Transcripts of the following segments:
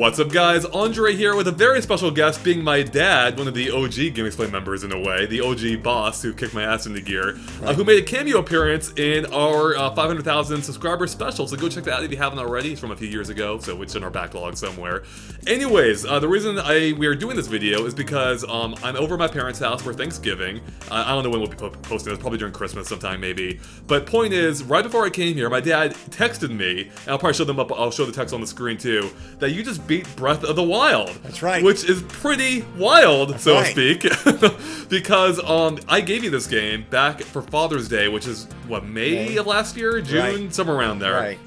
What's up, guys? Andre here with a very special guest being my dad, one of the OG Game Explain members in a way, the OG boss who kicked my ass into gear, who made a cameo appearance in our 500,000 subscriber special, so go check that out if you haven't already. It's from a few years ago, so it's in our backlog somewhere. Anyways, the reason we are doing this video is because I'm over at my parents' house for Thanksgiving. I don't know when we'll be posting this, probably during Christmas sometime maybe. But point is, right before I came here, my dad texted me, and I'll probably show them up, I'll show the text on the screen too, that you just beat Breath of the Wild. That's right. Which is pretty wild, That's so right. to speak. Because I gave you this game back for Father's Day, which is, what, May of last year? June? Right. Somewhere around there. Right.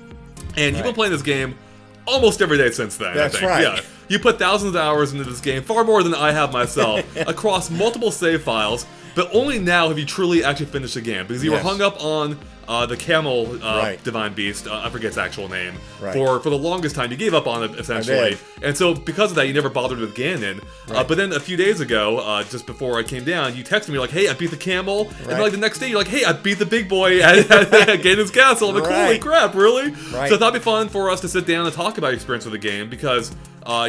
And you've been playing this game almost every day since then, That's I think. right. Yeah. You put thousands of hours into this game, far more than I have myself, across multiple save files, but only now have you truly actually finished the game, because you were hung up on the camel divine beast, I forget its actual name, for the longest time. You gave up on it, essentially. And so because of that, you never bothered with Ganon. But then a few days ago, just before I came down, you texted me like, hey, I beat the camel. And then, like, the next day, you're like, hey, I beat the big boy at Ganon's castle. I'm like, holy crap, really? So I thought it'd be fun for us to sit down and talk about your experience with the game, because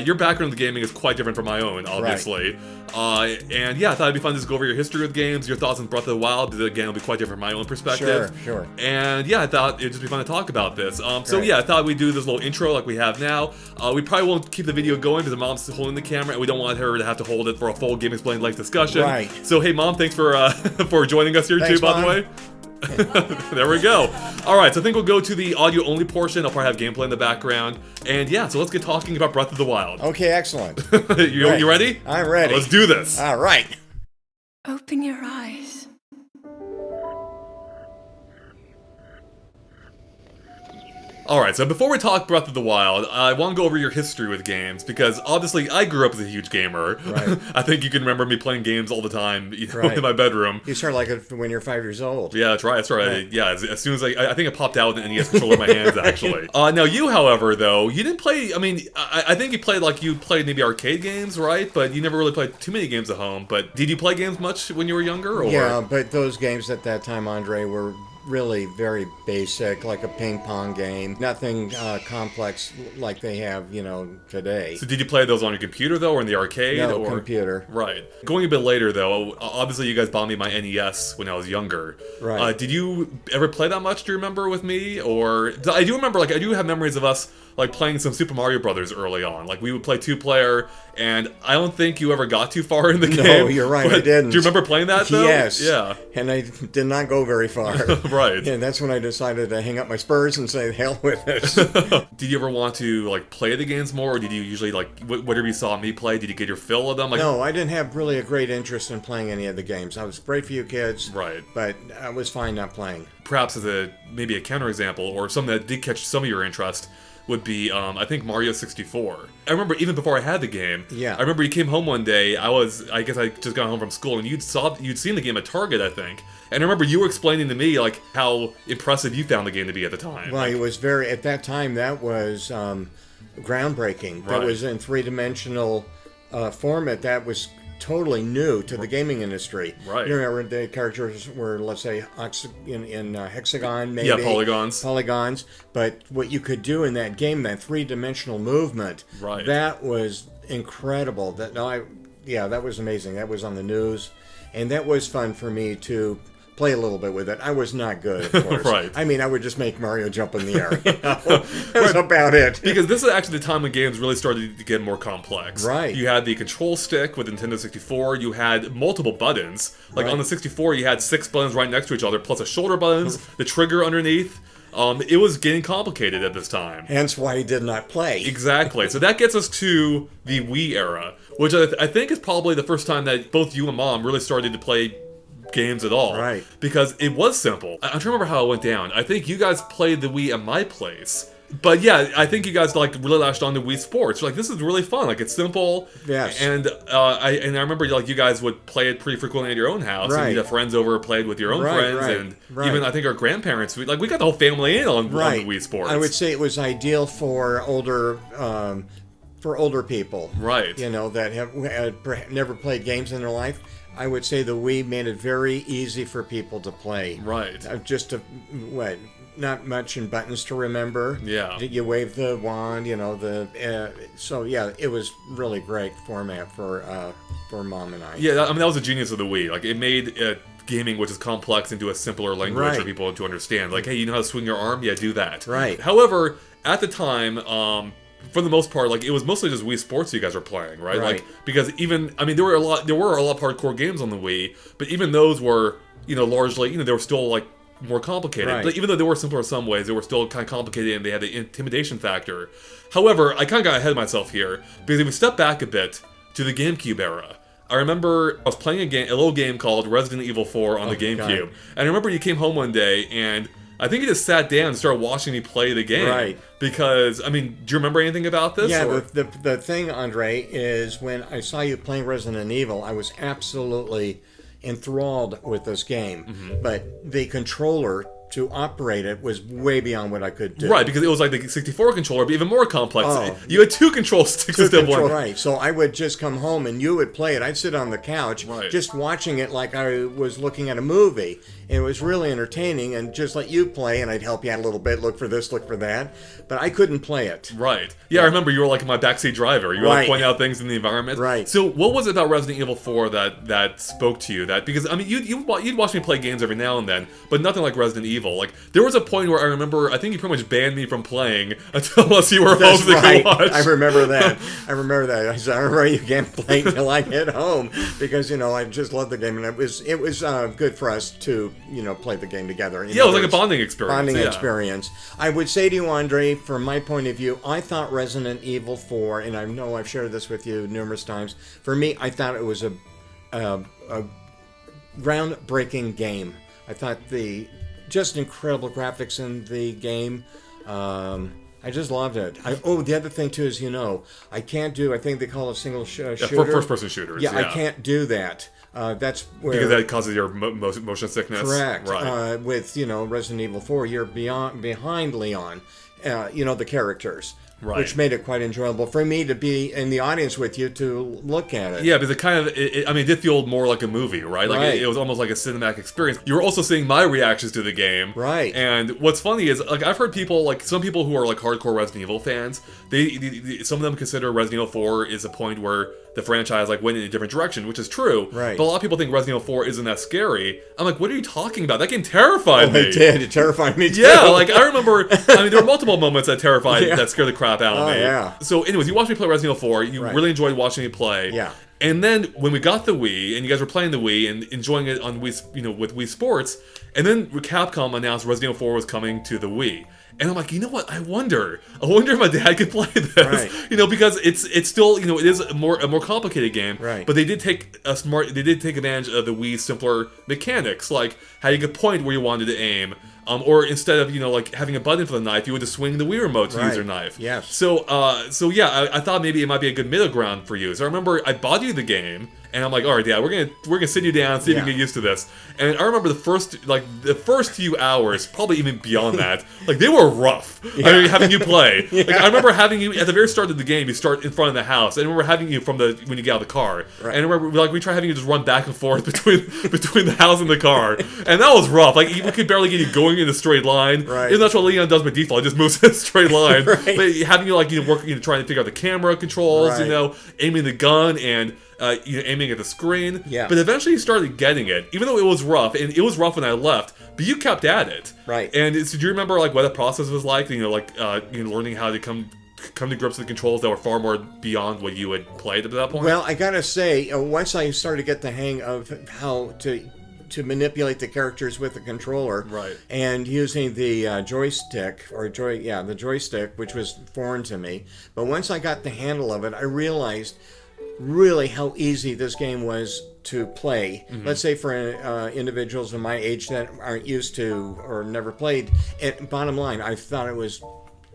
your background in gaming is quite different from my own, obviously. And yeah, I thought it'd be fun to just go over your history with games, your thoughts on Breath of the Wild, because again, it'll be quite different from my own perspective. Sure. And yeah, I thought it'd just be fun to talk about this. So yeah, I thought we'd do this little intro like we have now. We probably won't keep the video going because Mom's holding the camera, and we don't want her to have to hold it for a full Game Explained like discussion. So hey, Mom, thanks for for joining us here too, by the way. There we go. Alright, so I think we'll go to the audio only portion. I'll probably have gameplay in the background. And yeah, so let's get talking about Breath of the Wild. Okay, excellent. You ready? I'm ready. Let's do this. All right. Open your eyes. Alright, so before we talk Breath of the Wild, I want to go over your history with games, because obviously I grew up as a huge gamer. I think you can remember me playing games all the time, in my bedroom. You start like when you're 5 years old. Yeah, that's right. Yeah, as soon as I think it popped out with an NES controller in my hands, actually. Now you, however, though, you didn't play, I mean, I think you played maybe arcade games, right? But you never really played too many games at home. But did you play games much when you were younger? Or? Yeah, but those games at that time, Andre, were really very basic, like a ping pong game. Nothing complex like they have, today. So did you play those on your computer, though, or in the arcade? No, computer. Right. Going a bit later, though, obviously you guys bought me my NES when I was younger. Right. Did you ever play that much, do you remember, with me? Or, I do remember, I do have memories of us, playing some Super Mario Brothers early on. We would play two-player, and I don't think you ever got too far in the game. No, you're right, I didn't. Do you remember playing that, though? Yes. Yeah. And I did not go very far. Right. And that's when I decided to hang up my spurs and say, hell with this. Did you ever want to, play the games more, or did you usually, whatever you saw me play, did you get your fill of them? No, I didn't have really a great interest in playing any of the games. I was great for you kids. Right. But I was fine not playing. Perhaps as maybe a counterexample, or something that did catch some of your interest, would be, I think, Mario 64. I remember even before I had the game, I remember you came home one day, I guess I just got home from school, and you'd seen the game at Target, I think. And I remember you were explaining to me, how impressive you found the game to be at the time. Well, it was at that time, that was groundbreaking. That was in three-dimensional format. That was totally new to the gaming industry. Right. You remember the characters were, let's say, in hexagon, maybe. Yeah, polygons. Polygons. But what you could do in that game, that three-dimensional movement, that was incredible. That was amazing. That was on the news. And that was fun for me to play a little bit with it. I was not good, of course. I mean, I would just make Mario jump in the air. That was about it. Because this is actually the time when games really started to get more complex. You had the control stick with Nintendo 64. You had multiple buttons. On the 64, you had 6 buttons right next to each other, plus a shoulder buttons, the trigger underneath. It was getting complicated at this time. Hence why he did not play. Exactly. So that gets us to the Wii era, which I think is probably the first time that both you and Mom really started to play games at all. Because it was simple. I'm trying to remember how it went down. I think you guys played the Wii at my place. But yeah, I think you guys really latched on to Wii Sports. This is really fun. It's simple. Yes. And I remember you guys would play it pretty frequently at your own house. And you'd have friends over, played with your own friends, and even I think our grandparents. We got the whole family in on the Wii Sports. I would say it was ideal for older people. That have never played games in their life. I would say the Wii made it very easy for people to play. Right. Just to not much in buttons to remember. Yeah. You wave the wand, so yeah, it was really great format for Mom and I. Yeah, I mean, that was the genius of the Wii. Like, it made gaming, which is complex, into a simpler language for people to understand. Like, hey, you know how to swing your arm? Yeah, do that. Right. However, at the time, for the most part, like, it was mostly just Wii Sports you guys were playing, right? Right. Like, because even, I mean, there were a lot of hardcore games on the Wii, but even those were, largely, they were still, like, more complicated. Right. But even though they were simpler in some ways, they were still kind of complicated, and they had the intimidation factor. However, I kind of got ahead of myself here, because if we step back a bit to the GameCube era, I remember I was playing a little game called Resident Evil 4 on the GameCube. God. And I remember you came home one day, and I think you just sat down and started watching me play the game. Right. Because, I mean, do you remember anything about this? Yeah, the thing, Andre, is when I saw you playing Resident Evil, I was absolutely enthralled with this game. Mm-hmm. But the controller to operate it was way beyond what I could do. Right, because it was like the 64 controller, but even more complex. Oh. You had two control sticks instead of one. Right, so I would just come home and you would play it. I'd sit on the couch just watching it like I was looking at a movie. And it was really entertaining, and just let you play, and I'd help you out a little bit, look for this, look for that. But I couldn't play it. Right. Yeah, I remember you were like my backseat driver. You were like pointing out things in the environment. Right. So what was it about Resident Evil 4 that spoke to you? Because, I mean, you'd watch me play games every now and then, but nothing like Resident Evil. Like, there was a point where I remember, I think you pretty much banned me from playing unless you were home to watch. I remember that. I remember you can't play until I get home, because, I just loved the game, and it was good for us to, play the game together. It was like a bonding experience. Experience. I would say to you, Andre, from my point of view, I thought Resident Evil 4, and I know I've shared this with you numerous times, for me, I thought it was a groundbreaking game. I thought just incredible graphics in the game. I just loved it. The other thing too is, I can't do, I think they call it a single shooter. First-person shooters. Yeah, I can't do that. That's where, because that causes your motion sickness. Correct. Right. With Resident Evil 4, you're behind Leon. The characters. Right. Which made it quite enjoyable for me to be in the audience with you to look at it. Yeah, because it did feel more like a movie, right? Like it was almost like a cinematic experience. You were also seeing my reactions to the game. Right. And what's funny is, like, I've heard people, like, some people who are, like, hardcore Resident Evil fans, some of them consider Resident Evil 4 is a point where the franchise, like, went in a different direction, which is true. Right. But a lot of people think Resident Evil 4 isn't that scary. I'm like, what are you talking about? That game terrified me. It did. It terrified me too. Yeah, like, I remember, there were multiple moments that that scared the crap out of me. Yeah. So anyways, you watched me play Resident Evil 4. You really enjoyed watching me play. Yeah. And then when we got the Wii, and you guys were playing the Wii and enjoying it on Wii, with Wii Sports, and then Capcom announced Resident Evil 4 was coming to the Wii. And I'm like, you know what? I wonder if my dad could play this. Right. Because it's still, it is a more complicated game. Right. But they did take advantage of the Wii's simpler mechanics, like how you could point where you wanted to aim. Or instead of, like having a button for the knife, you would just swing the Wii remote to use your knife. Yes. So yeah, I thought maybe it might be a good middle ground for you. So I remember I bought you the game, and I'm like, all right, Dad, we're gonna sit you down, see if you can get used to this. And I remember the first few hours, probably even beyond that, like, they were rough. Yeah. I mean, having you play. Like, I remember having you at the very start of the game. You start in front of the house. I remember having you when you get out of the car. Right. And I remember, we tried having you just run back and forth between the house and the car, and that was rough. Like, we could barely get you going in a straight line. Right. Even that's what Leon does by default. He just moves in a straight line. Right. But having you working, trying to figure out the camera controls, aiming the gun and aiming at the screen. Yeah. But eventually you started getting it, even though it was rough, and it was rough when I left. But you kept at it. Right. And do you remember what the process was like? Learning how to come to grips with the controls that were far more beyond what you had played at that point. Well, I gotta say, once I started to get the hang of how to manipulate the characters with the controller, right, and using the joystick, the joystick, which was foreign to me. But once I got the handle of it, I realized really how easy this game was to play. Mm-hmm. Let's say for individuals of my age that aren't used to or never played. And bottom line, I thought it was,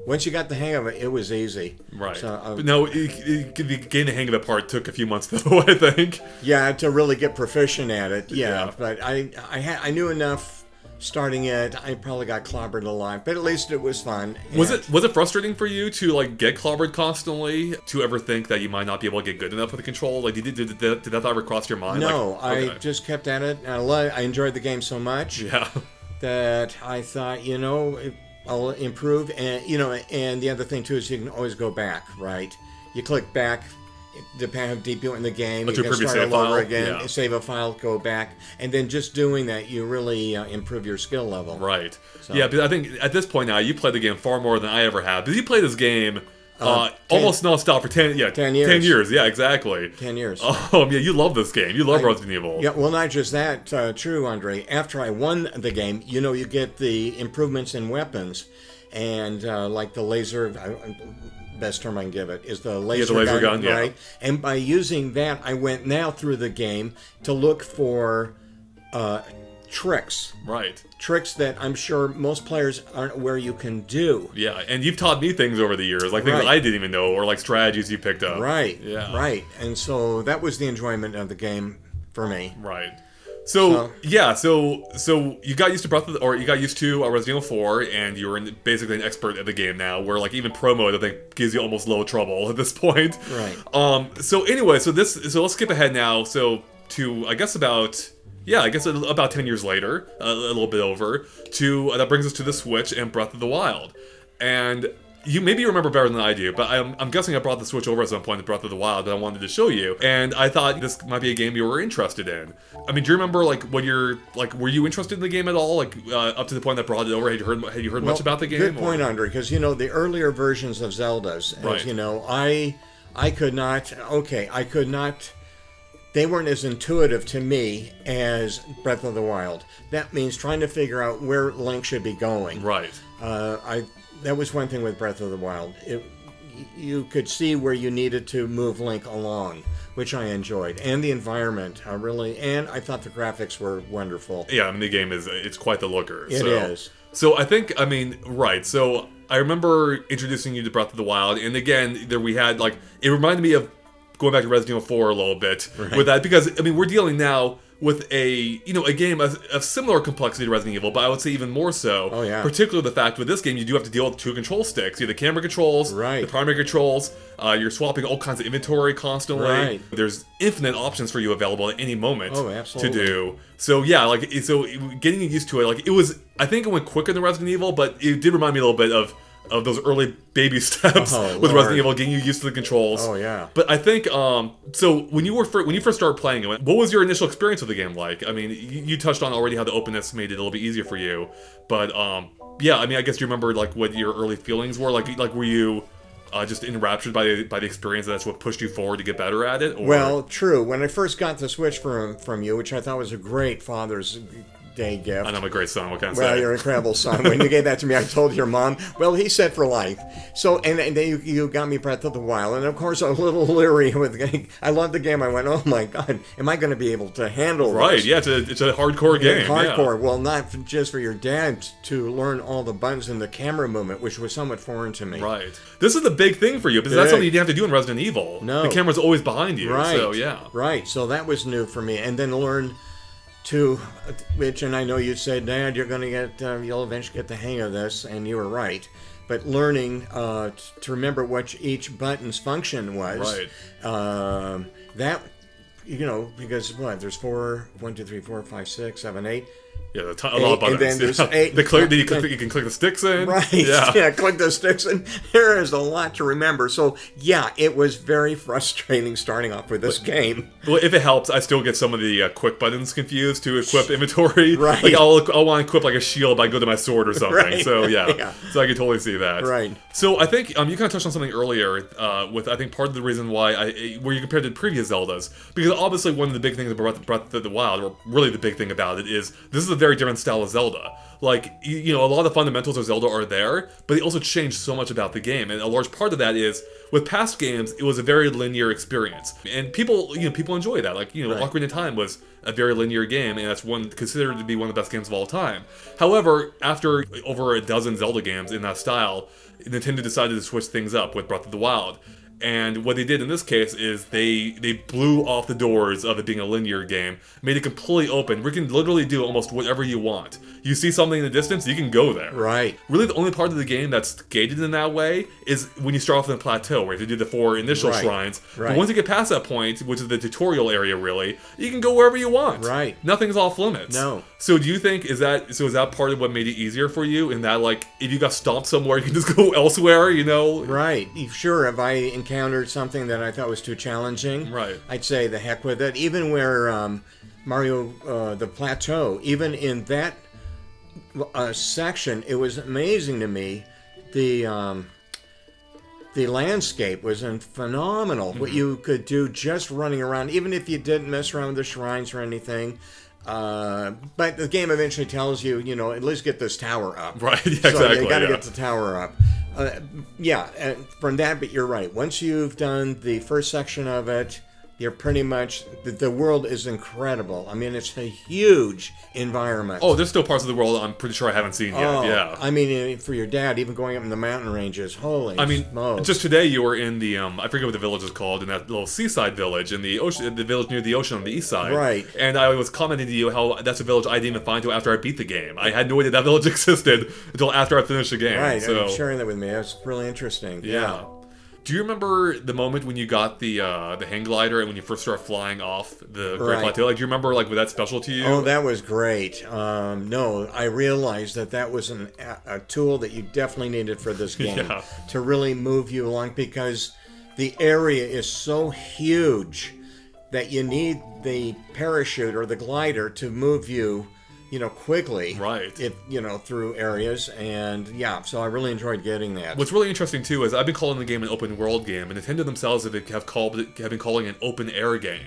once you got the hang of it, it was easy. Right. So, no, getting the hang of the part took a few months, though, I think. Yeah, to really get proficient at it. Yeah. But I knew enough starting it. I probably got clobbered a lot, but at least it was fun. Was it frustrating for you to get clobbered constantly? To ever think that you might not be able to get good enough with the control? Did that ever cross your mind? No, I just kept at it. I enjoyed the game so much. Yeah. that I thought, I'll improve. And, and the other thing too is you can always go back, right? You click back, depending how deep you went in the game, you can start all over again, save a file, go back, and then just doing that, you really improve your skill level. Right. So. Yeah, because I think at this point now, you play the game far more than I ever have. Because you play this game almost non-stop for 10 years. 10 years, yeah, exactly. 10 years. Oh, yeah, you love this game. You love Resident Evil. Yeah, well, not just that, true, Andre. After I won the game, you get the improvements in weapons, and like the laser, best term I can give it, is the laser gun, right? Yeah. And by using that, I went now through the game to look for tricks. Right. Tricks that I'm sure most players aren't aware you can do. Yeah, and you've taught me things over the years, like things I didn't even know, or like strategies you picked up. Right. Yeah. Right. And so that was the enjoyment of the game for me. Right. So you got used to Resident Evil 4, and you were basically an expert at the game now. Where like even pro mode, I think, gives you almost low trouble at this point. Right. So anyway, so let's skip ahead now. So to about 10 years later, a little bit over, that brings us to the Switch and Breath of the Wild. And you remember better than I do, but I'm guessing I brought the Switch over at some point to Breath of the Wild that I wanted to show you, and I thought this might be a game you were interested in. I mean, do you remember were you interested in the game at all, up to the point that brought it over? Had you heard much about the game? Good point, Andre, because the earlier versions of Zelda's, I could not. They weren't as intuitive to me as Breath of the Wild. That means trying to figure out where Link should be going. Right. That was one thing with Breath of the Wild. You could see where you needed to move Link along, which I enjoyed, and the environment and I thought the graphics were wonderful. Yeah, I mean the game it's quite the looker. It is. So I think right. So I remember introducing you to Breath of the Wild, and again there we had it reminded me of going back to Resident Evil 4 a little bit with that, because we're dealing now with a game of similar complexity to Resident Evil, but I would say even more so. Oh yeah. Particularly the fact with this game you do have to deal with two control sticks. You have the camera controls, the primary controls. You're swapping all kinds of inventory constantly. Right. There's infinite options for you available at any moment to do. So yeah, so getting used to it, it was. I think it went quicker than Resident Evil, but it did remind me a little bit of those early baby steps with Resident Evil, getting you used to the controls. Oh yeah. But I think so when you first started playing it, what was your initial experience with the game like? I mean, you touched on already how the openness made it a little bit easier for you, but yeah, I mean, I guess you remember what your early feelings were like were you just enraptured by the experience, and that's what pushed you forward to get better at it? Or? Well, true. When I first got the Switch from you, which I thought was a great Father's Day gift. And I'm a great son, what can I say? Well, you're an incredible son. When you gave that to me, I told your mom, well, he's set for life. So, and then you got me Breath of the Wild. And of course, I'm a little leery I loved the game. I went, oh my God, am I going to be able to handle this? Yeah, it's a hardcore game. Hardcore. Yeah. Well, not just for your dad to learn all the buttons and the camera movement, which was somewhat foreign to me. Right. This is the big thing for you, because that's something you didn't have to do in Resident Evil. No. The camera's always behind you. Right. So, yeah. Right. So that was new for me. And then learn which, and I know you said, Dad, you'll eventually get the hang of this, and you were right. But learning to remember what each button's function was, that, because there's 1, 2, 3, 4, 5, 6, 7, 8. Yeah, a lot of buttons. And then there's 8. You can click the sticks in. Right. Yeah, click the sticks in. There is a lot to remember. So, yeah, it was very frustrating starting off with this game. Well, if it helps, I still get some of the quick buttons confused to equip inventory. Right. I'll want to equip a shield by go to my sword or something. Right. So, yeah. So I can totally see that. Right. So I think you kind of touched on something earlier with, I think, part of the reason why where you compared to previous Zeldas. Because obviously one of the big things about Breath of the Wild, or really the big thing about it, is this is a very different style of Zelda. A lot of the fundamentals of Zelda are there, but they also changed so much about the game. And a large part of that is, with past games, it was a very linear experience. And people enjoy that. Ocarina of Time was a very linear game, and that's considered to be one of the best games of all time. However, after over a dozen Zelda games in that style, Nintendo decided to switch things up with Breath of the Wild. And what they did in this case is they blew off the doors of it being a linear game, made it completely open. We can literally do almost whatever you want. You see something in the distance, you can go there. Right. Really, the only part of the game that's gated in that way is when you start off in the plateau, where you have to do the 4 initial shrines. Right. But once you get past that point, which is the tutorial area, really, you can go wherever you want. Right. Nothing's off limits. No. So do you think, is that part of what made it easier for you, in that, like, if you got stomped somewhere, you can just go elsewhere, you know? Right. Sure, if I encountered something that I thought was too challenging, right, I'd say the heck with it. Even where Mario, the plateau, even in that section, it was amazing to me. The landscape was phenomenal. What you could do just running around, even if you didn't mess around with the shrines or anything. But the game eventually tells you, at least get this tower up. Right, yeah, so exactly. You got to get the tower up. And from that, but you're right. Once you've done the first section of it, you're pretty much, the world is incredible. I mean, it's a huge environment. Oh, there's still parts of the world I'm pretty sure I haven't seen yet, yeah. I mean, for your dad, even going up in the mountain ranges, holy smokes. Just today you were in the, I forget what the village is called, in that little seaside village, in the ocean, the village near the ocean on the east side. Right. And I was commenting to you how that's a village I didn't even find until after I beat the game. I had no idea that village existed until after I finished the game. Right, so. and sharing that with me, that's really interesting. Yeah. Do you remember the moment when you got the hang glider and when you first started flying off the Great Plateau? Like, do you remember, like, was that special to you? Oh, that was great. No, I realized that was a tool that you definitely needed for this game to really move you along, because the area is so huge that you need the parachute or the glider to move you quickly, right? Through areas, and so I really enjoyed getting that. What's really interesting too is I've been calling the game an open world game, and Nintendo themselves have been calling it an open air game,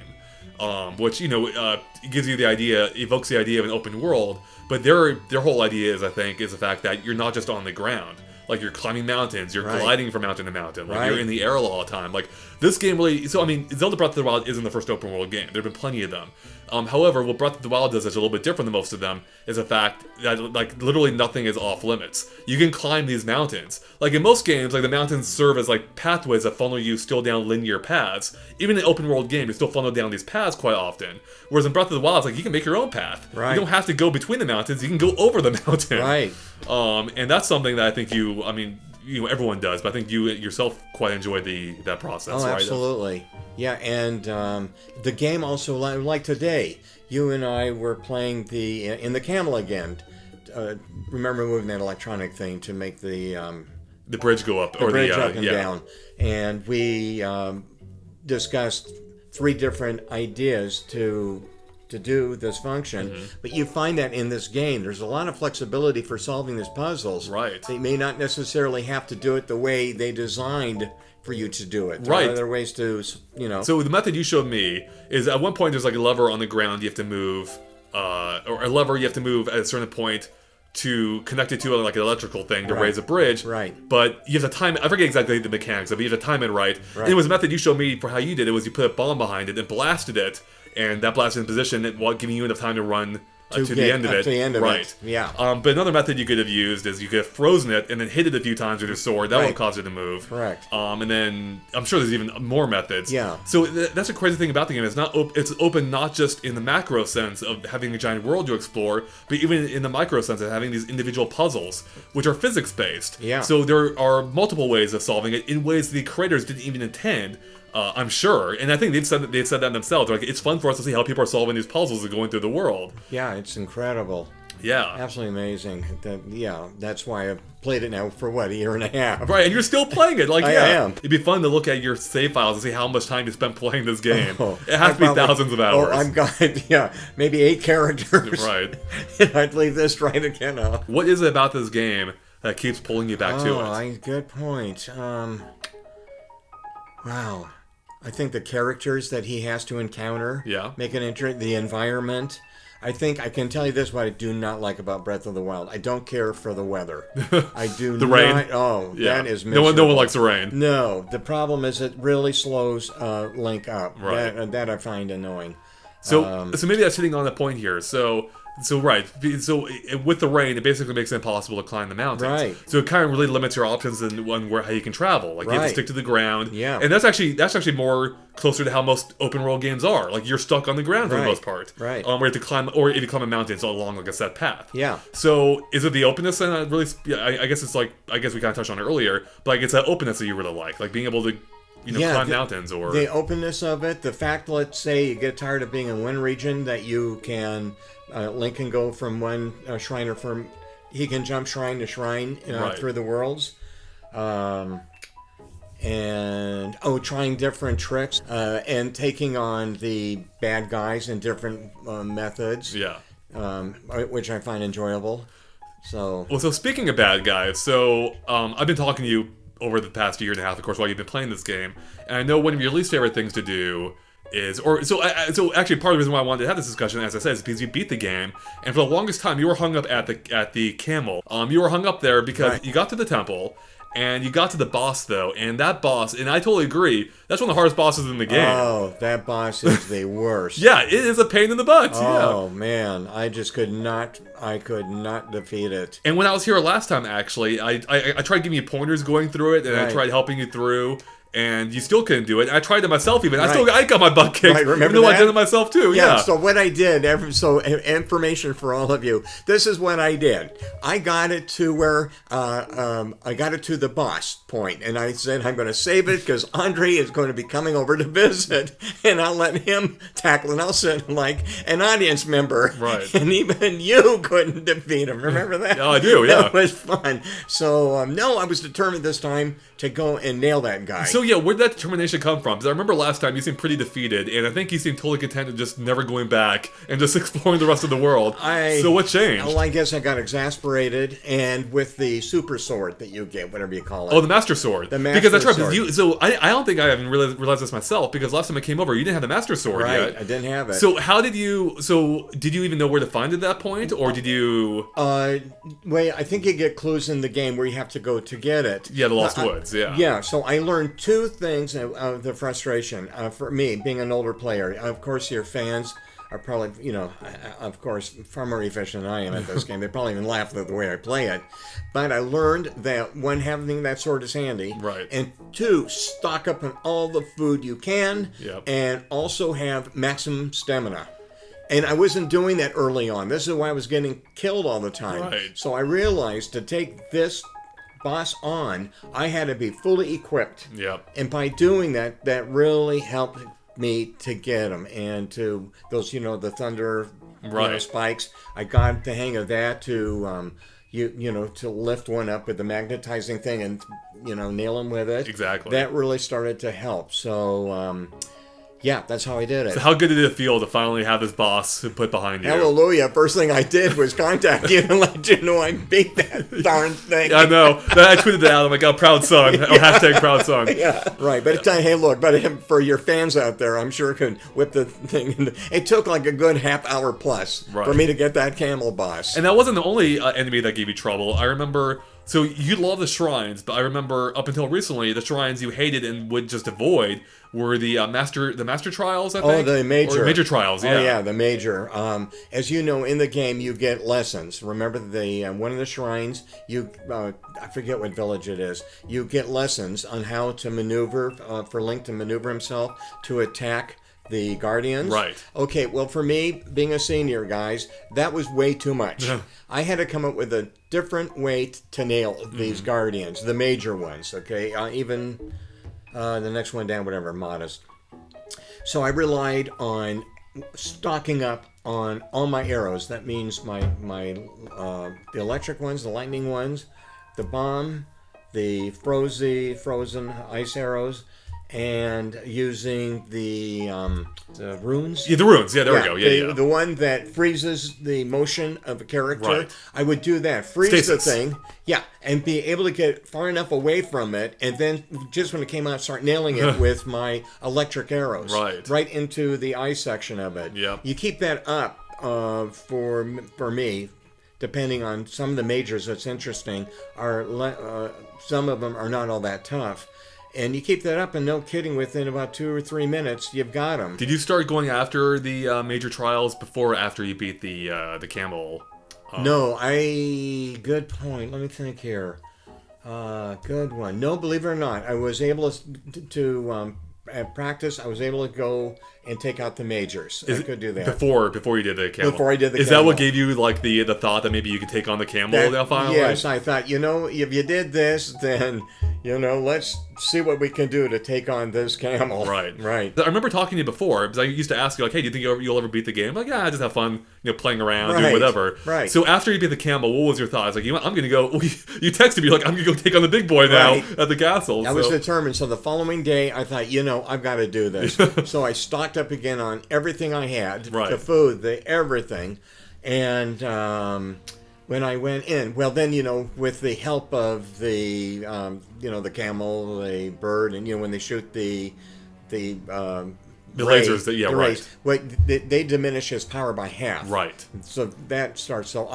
which gives you the idea, evokes the idea of an open world. But their whole idea is the fact that you're not just on the ground. Like, you're climbing mountains, you're gliding from mountain to mountain, like you're in the air all the time. Like, this game really... So, I mean, Zelda Breath of the Wild isn't the first open world game. There have been plenty of them. However, what Breath of the Wild does that's a little bit different than most of them is the fact that, like, literally nothing is off limits. You can climb these mountains. Like, in most games, like, the mountains serve as, like, pathways that funnel you still down linear paths. Even in an open world game, you still funnel down these paths quite often. Whereas in Breath of the Wild, it's like, you can make your own path. Right. You don't have to go between the mountains, you can go over the mountain. Right. And that's something that I think everyone does, but I think you yourself quite enjoyed that process, right? Absolutely. Yeah, and the game also, like today, you and I were playing in the camel again. Remember moving that electronic thing to make the bridge go up, the bridge up and down, and we discussed 3 different ideas to do this function, but you find that in this game there's a lot of flexibility for solving these puzzles. Right. They may not necessarily have to do it the way they designed for you to do it. There right. are other ways to, So the method you showed me is, at one point there's like a lever on the ground you have to move, or a lever you have to move at a certain point to connect it to like an electrical thing to raise a bridge. Right. But you have to time it. I forget exactly the mechanics of it, but you have to time it right. And it was a method you showed me for how you did it, was you put a bomb behind it and blasted it, and that blasted in position while giving you enough time to run to the end of it. To the end of right. it. Yeah. But another method you could have used is you could have frozen it and then hit it a few times with your sword. That would cause it to move. Correct. And then I'm sure there's even more methods. Yeah. So that's a crazy thing about the game. It's open not just in the macro sense of having a giant world to explore, but even in the micro sense of having these individual puzzles, which are physics based. Yeah. So there are multiple ways of solving it in ways the creators didn't even intend. I'm sure, and I think they've said that themselves. Like, it's fun for us to see how people are solving these puzzles and going through the world. Yeah, it's incredible. Yeah, absolutely amazing. That's why I've played it now for a year and a half. Right, and you're still playing it. Like, I am. It'd be fun to look at your save files and see how much time you spent playing this game. It has to be thousands of hours. Oh, I've got maybe 8 characters. Right. And I'd leave this right again. What is it about this game that keeps pulling you back to it? Good point. Wow. I think the characters that he has to encounter make an interest. The environment. I think I can tell you this: what I do not like about Breath of the Wild. I don't care for the weather. I do the not. Rain. Oh, that is miserable. No one likes the rain. No, the problem is it really slows Link up. Right. That I find annoying. So maybe that's hitting on the point here. So So with the rain, it basically makes it impossible to climb the mountains. Right. So it kind of really limits your options in how you can travel. Like you have to stick to the ground. Yeah. And that's actually more closer to how most open world games are. Like you're stuck on the ground for the most part. Right. Where you have to climb, or if you climb a mountain, it's along like a set path. Yeah. So is it the openness that really? I guess it's like we kind of touched on it earlier, but like it's that openness that you really like being able to. Climb mountains or... The openness of it, the fact, let's say, you get tired of being in one region, that you can... Link can go from one shrine or from... He can jump shrine to shrine through the worlds. Trying different tricks and taking on the bad guys in different methods. Yeah. Which I find enjoyable. So speaking of bad guys, I've been talking to you over the past year and a half, of course, while you've been playing this game, and I know one of your least favorite things to do is, actually part of the reason why I wanted to have this discussion, as I said, is because you beat the game, and for the longest time you were hung up at the camel. You were hung up there because you got to the temple, and you got to the boss though, and that boss, and I totally agree, that's one of the hardest bosses in the game. Oh, that boss is the worst. Yeah, it is a pain in the butt. Oh man, I could not defeat it. And when I was here last time, actually, I tried giving you pointers going through it, and I tried helping you through. And you still couldn't do it. I tried it myself even. I got my butt kicked. Right, remember even though that? I did it myself too. Yeah. So what I did, information for all of you. This is what I did. I got it to where I got it to the boss point, and I said I'm going to save it because André is going to be coming over to visit, and I'll let him tackle it. And I'll sit like an audience member, right? And even you couldn't defeat him. Remember that? Yeah, I do. Yeah, that was fun. So no, I was determined this time to go and nail that guy. So yeah, where did that determination come from? Because I remember last time you seemed pretty defeated, and I think you seemed totally content with just never going back and just exploring the rest of the world. So what changed? Well, I guess I got exasperated, and with the super sword that you get, whatever you call it. Oh, the Master Sword. The Master Sword. Because that's right. I don't think I even realized this myself, because last time I came over, you didn't have the Master Sword yet. Right, I didn't have it. So did you even know where to find it at that point, or did you... Wait, I think you get clues in the game where you have to go to get it. Yeah, the Lost Woods, yeah. Yeah, so I learned two things of the frustration for me, being an older player. Of course, your fans are probably, of course, far more efficient than I am at this game. They probably even laugh at the way I play it. But I learned that one, having that sword is handy. Right. And two, stock up on all the food you can. Yep. And also have maximum stamina. And I wasn't doing that early on. This is why I was getting killed all the time. Right. So I realized to take this boss on, I had to be fully equipped. Yep. And by doing that, that really helped me to get them, and to those, the thunder spikes. I got the hang of that to to lift one up with the magnetizing thing and nail him with it. Exactly. That really started to help. So yeah, that's how I did it. So how good did it feel to finally have this boss put behind you? Hallelujah. First thing I did was contact you and let you know I beat that darn thing. Yeah, I know. I tweeted it out. I'm like, oh, proud son. Yeah. Hashtag proud son. Yeah, right. But hey, look, for your fans out there, I'm sure can whip the thing. It took like a good half hour plus for me to get that camel boss. And that wasn't the only enemy that gave you trouble. I remember... So you love the shrines, but I remember up until recently, the shrines you hated and would just avoid were the master trials. I think. Oh, the major. Or major trials. Yeah. Oh yeah, the major. As you know, in the game, you get lessons. Remember the one of the shrines. I forget what village it is. You get lessons on how to maneuver for Link to maneuver himself to attack the Guardians. Right. Okay, well, for me, being a senior, guys, that was way too much. I had to come up with a different way to nail these Guardians, the major ones, okay? Even the next one down, whatever, modest. So I relied on stocking up on all my arrows. That means the electric ones, the lightning ones, the bomb, the frozen ice arrows, and using the runes. Yeah, the runes. Yeah, there we go. Yeah, the one that freezes the motion of a character. Right. I would do that. Freeze the thing. Yeah, and be able to get far enough away from it, and then just when it came out, start nailing it with my electric arrows. Right into the eye section of it. Yeah. You keep that up for me. Depending on some of the majors, that's interesting. Some of them are not all that tough. And you keep that up, and no kidding, within about 2 or 3 minutes, you've got them. Did you start going after the major trials before or after you beat the camel? No, good point. Let me think here. Good one. No, believe it or not, I was able to at practice, I was able to go and take out the majors. I could do that. Before you did the camel? Before I did the camel. Is that what gave you like the thought that maybe you could take on the camel now finally? Yes, I thought, if you did this, then, let's see what we can do to take on this camel. Right. Right. I remember talking to you before, because I used to ask you, like, hey, do you think you'll ever beat the game? I'm like, yeah, I just have fun, playing around, doing whatever. Right. So after you beat the camel, what was your thought? I was like, I'm going to go, you texted me, like, I'm going to go take on the big boy now at the castle. I was determined. So the following day, I thought, I've got to do this. So I stocked up again on everything I had, the food, everything. And when I went in, well, then, with the help of the, the camel, the bird, and, when they shoot the lasers, rays, they diminish his power by half. Right. So that starts. So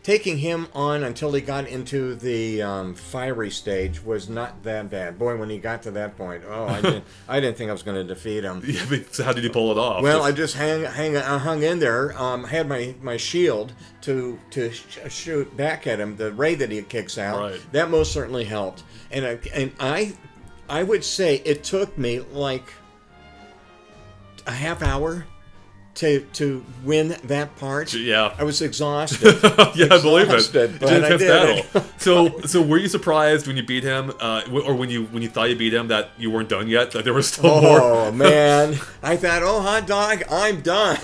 taking him on until he got into the fiery stage was not that bad. Boy, when he got to that point, I didn't think I was going to defeat him. Yeah, but so how did you pull it off? Well, I just hung in there. Had my shield to shoot back at him. The ray that he kicks out, that most certainly helped. And I would say it took me like a half hour to win that part. Yeah, I was exhausted. Yeah, I believe it. But I did it. So were you surprised when you beat him, or when you thought you beat him, that you weren't done yet? That there was still more? Oh man, I thought, hot dog, I'm done.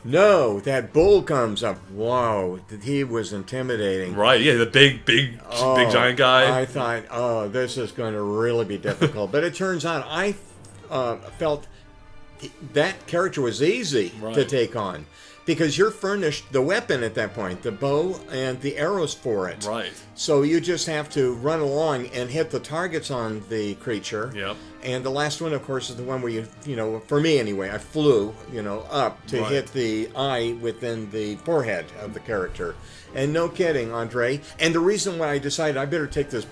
No, that bull comes up. Wow, he was intimidating. Right? Yeah, the big giant guy. I thought, this is going to really be difficult. But it turns out I felt that character was easy to take on, because you're furnished the weapon at that point, the bow and the arrows for it. Right. So you just have to run along and hit the targets on the creature. Yep. And the last one, of course, is the one where you for me anyway, I flew, up to hit the eye within the forehead of the character. And no kidding, Andre. And the reason why I decided I better take this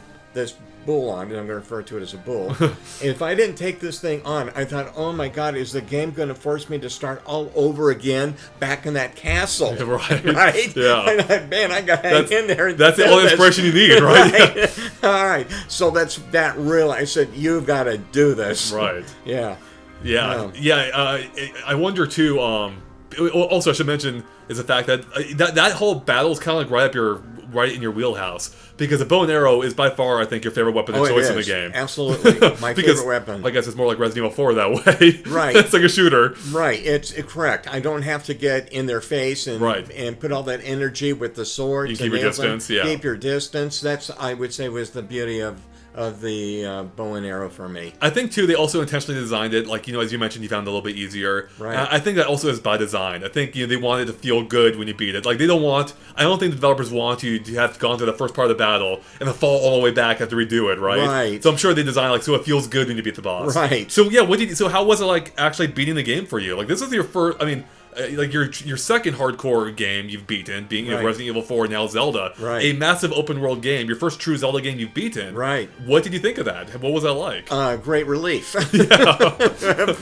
bull on, and I'm going to refer to it as a bull. And if I didn't take this thing on, I thought, oh my God, is the game going to force me to start all over again back in that castle? Right? Yeah. And I got to hang in there. That's the only inspiration you need, right? All right. So that really, I said, you've got to do this. Right. Yeah. Yeah. I wonder too. Also, I should mention is the fact that whole battle is kind of like right in your wheelhouse, because the bow and arrow is by far, I think, your favorite weapon of choice in the game. Absolutely, my favorite weapon. I guess it's more like Resident Evil 4 that way. Right, it's like a shooter. Right, it's correct. I don't have to get in their face and put all that energy with the sword. You keep your distance. Keep your distance. That's, I would say, was the beauty of the bow and arrow for me. I think too, they also intentionally designed it, like, as you mentioned, you found it a little bit easier. Right. I think that also is by design. I think they wanted to feel good when you beat it. Like, I don't think the developers want you to have gone through the first part of the battle and then fall all the way back, have to redo it, right? Right. So I'm sure they designed so it feels good when you beat the boss. Right. So yeah, so how was it like actually beating the game for you? Like, this is your first, like your second hardcore game you've beaten, being Resident Evil 4, now Zelda. Right. A massive open world game, your first true Zelda game you've beaten. Right. What did you think of that? What was that like? Great relief. I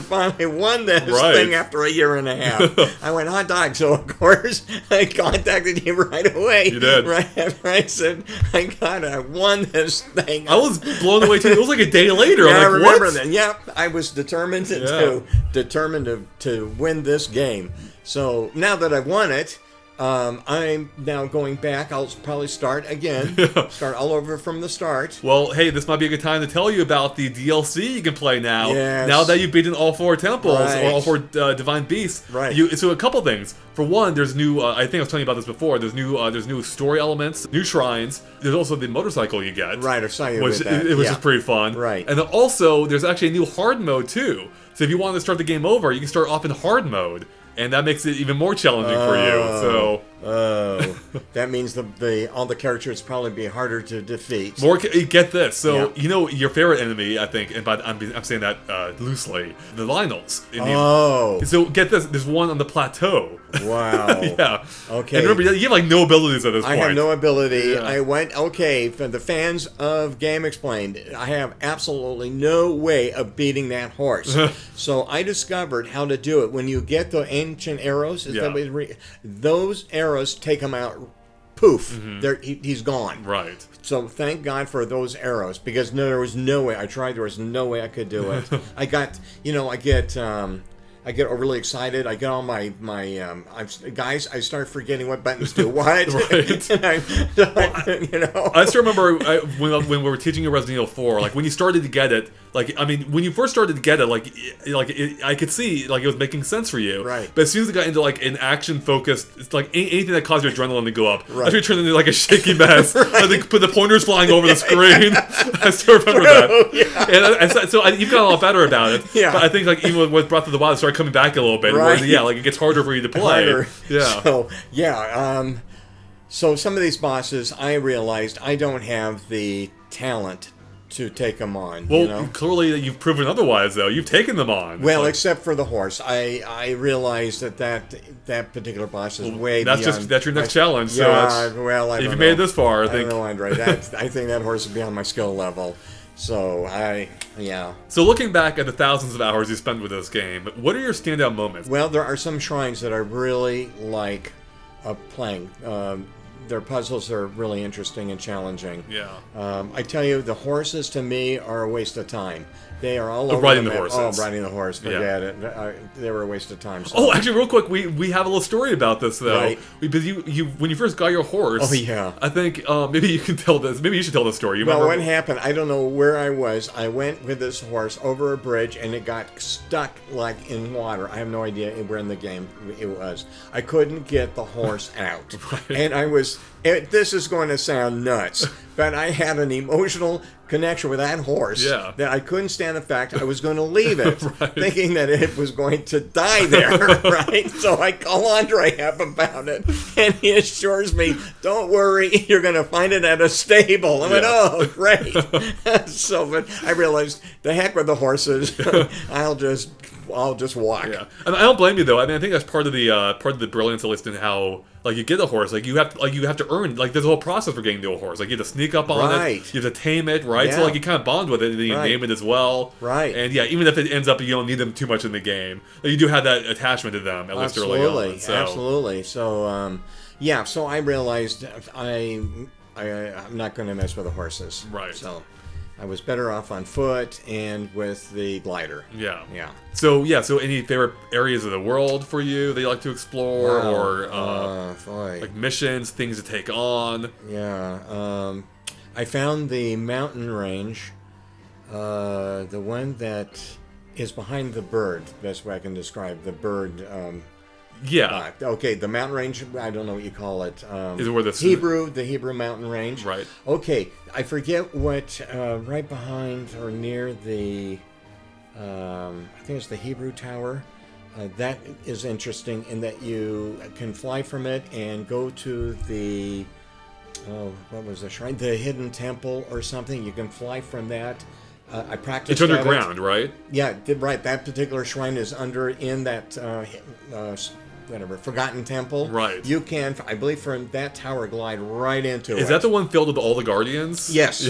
finally won this thing after a year and a half. I went, hot dog. So of course I contacted you right away. You did. Right after I said, I won this thing. I was blown away too. It was like a day later. Yeah, I'm like, I remember what? that. Yep, I was determined to win this game. So now that I've won it, I'm now going back. I'll probably start again. Start all over from the start. Well, hey, this might be a good time to tell you about the DLC you can play now. Yes. Now that you've beaten all 4 temples, or all 4 divine beasts. Right. So a couple things. For one, there's new, I think I was telling you about this before, there's new story elements, new shrines. There's also the motorcycle you get. Right, I saw you with that. Which is pretty fun. Right. And then also, there's actually a new hard mode too. So if you want to start the game over, you can start off in hard mode. And that makes it even more challenging for you. So, that means all the characters probably be harder to defeat. Get this. So your favorite enemy, I think, and I'm saying that loosely, the Lynels. So get this. There's one on the plateau Wow. Yeah. Okay. And remember, you have like no abilities at this point. I have no ability. Yeah. I went, okay, for the fans of Game Explained, I have absolutely no way of beating that horse. So I discovered how to do it. When you get the ancient arrows, those arrows take him out. Poof, he's gone. Right. So thank God for those arrows, because there was no way. I tried. There was no way I could do it. I get really excited. I get all my guys. I start forgetting what buttons do what. Right. I still remember when we were teaching you Resident Evil 4. Like when you started to get it. Like I mean, when you first started to get it, I could see like it was making sense for you. Right. But as soon as it got into like an action focused, it's like anything that caused your adrenaline to go up. Right. After you turned into like a shaky mess. Right. Like they put the pointers flying over the screen. I still remember that. Yeah. And so you've got a lot better about it. Yeah. But I think like even with Breath of the Wild, it started coming back a little bit. Right. Where, like it gets harder for you to play. Harder. Yeah. So so some of these bosses, I realized I don't have the talent to take them on. Well, clearly you've proven otherwise, though. You've taken them on. Well, except for the horse. I realized that particular boss is way beyond... That's your next challenge. Yeah, so well, I if don't you know. made it this far, I think... I don't know, André. I think that horse is beyond my skill level. So, yeah. So looking back at the thousands of hours you spent with this game, what are your standout moments? Well, there are some shrines that I really like playing. Their puzzles are really interesting and challenging. Yeah. I tell you, the horses to me are a waste of time. They are all over riding the the map. horses. Oh, riding the horse. Forget it. They were a waste of time. So. Oh, actually, real quick, we have a little story about this though. Right. Because you when you first got your horse. Oh yeah. I think maybe you can tell this. Maybe you should tell the story. Well, what happened? I don't know where I was. I went with this horse over a bridge, and it got stuck like in water. I have no idea where in the game it was. I couldn't get the horse out, Right. and I was. This is going to sound nuts, but I had an emotional connection with that horse that I couldn't stand the fact I was going to leave it, Right. thinking that it was going to die there, right? So I call André up about it, and he assures me, don't worry, you're going to find it at a stable. I went, oh, great. But I realized, the heck with the horses, I'll just walk. Yeah, and I don't blame you though. I mean, I think that's part of the brilliance, at least in how like you get a horse. Like you have to earn. Like there's a whole process for getting to a horse. Like you have to sneak up on it. You have to tame it, right? Yeah. So like you kind of bond with it, and then you name it as well, right? And yeah, even if it ends up you don't need them too much in the game, like, you do have that attachment to them at least early on. So. Absolutely. So so I realized I'm not going to mess with the horses. Right. So. I was better off on foot and with the glider. Yeah. Yeah. So any favorite areas of the world for you that you like to explore, or like missions, things to take on? Yeah. I found the mountain range, the one that is behind the bird. Best way I can describe the bird. Okay, the mountain range, I don't know what you call it. Is it where the Hebrew mountain range? Right. Okay, I forget what, right behind or near the, I think it's the Hebrew Tower. That is interesting in that you can fly from it and go to the, what was the shrine? The hidden temple or something. You can fly from that. I practiced. It's underground, right? Yeah, right. That particular shrine is in that forgotten temple. Right. You can, I believe, from that tower glide right into it. Is that the one filled with all the guardians? Yes,